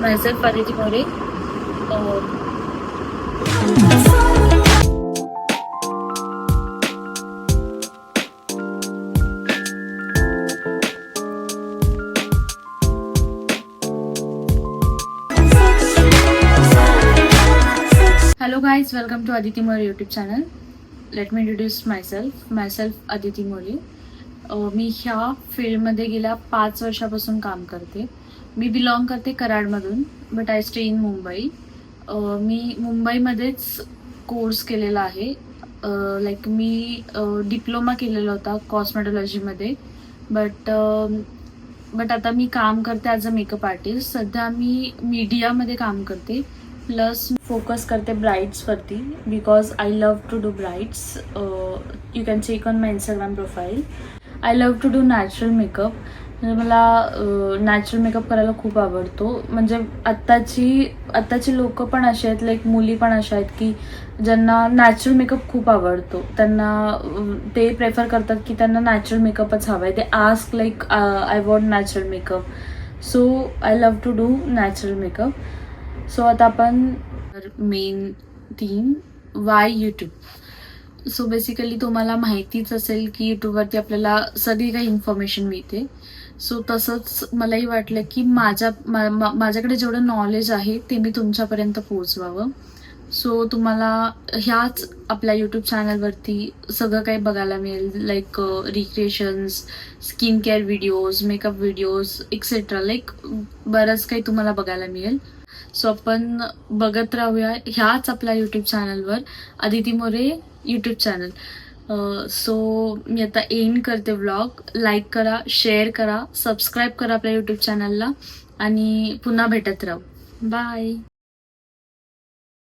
myself Aditi More. Hello guys, welcome to Aditi More YouTube channel. Let me introduce myself Aditi More. मी ह्या फील्डमध्ये गेल्या 5 वर्षापासून काम करते. मी बिलॉंग करते कराडमधून, but I stay in Mumbai. मी मुंबईमध्येच कोर्स केलेला आहे. लाईक मी डिप्लोमा केलेला होता कॉस्मेटॉलॉजीमध्ये, बट आता मी काम करते ॲज अ मेकअप आर्टिस्ट. सध्या मी मीडियामध्ये काम करते, प्लस फोकस करते ब्राईड्सवरती, because I love to do brides. You can check on my Instagram profile. I love to do natural makeup. म्हणजे मला नॅचरल मेकअप करायला खूप आवडतो. म्हणजे आत्ताची लोक पण असे आहेत, लाईक मुली पण अशा आहेत की ज्यांना नॅचरल मेकअप खूप आवडतो. त्यांना ते प्रेफर करतात की त्यांना नॅचरल मेकअपच हवा आहे. ते ask like I want natural makeup. So I love to do natural makeup. So आता आपण main theme, why YouTube. So basically तुम्हाला माहितीच असेल की यूट्यूबवरती आपल्याला सगळी काही इन्फॉर्मेशन मिळते. सो तसंच मलाही वाटलं की माझ्याकडे जेवढं नॉलेज आहे ते मी तुमच्यापर्यंत पोहोचवावं. सो तुम्हाला ह्याच आपल्या यूट्यूब चॅनलवरती सगळं काही बघायला मिळेल, like recreations, skin care videos, makeup videos etcetera. Like बरंच काही तुम्हाला बघायला मिळेल. सो आपण बघत राहूया ह्याच आपल्या यूट्यूब चॅनलवर, Aditi More YouTube channel. So मी आता एंड करते व्लॉग. लाईक करा, शेअर करा, सबस्क्राईब करा आपल्या यूट्यूब चॅनलला आणि पुन्हा भेटत राहू. बाय.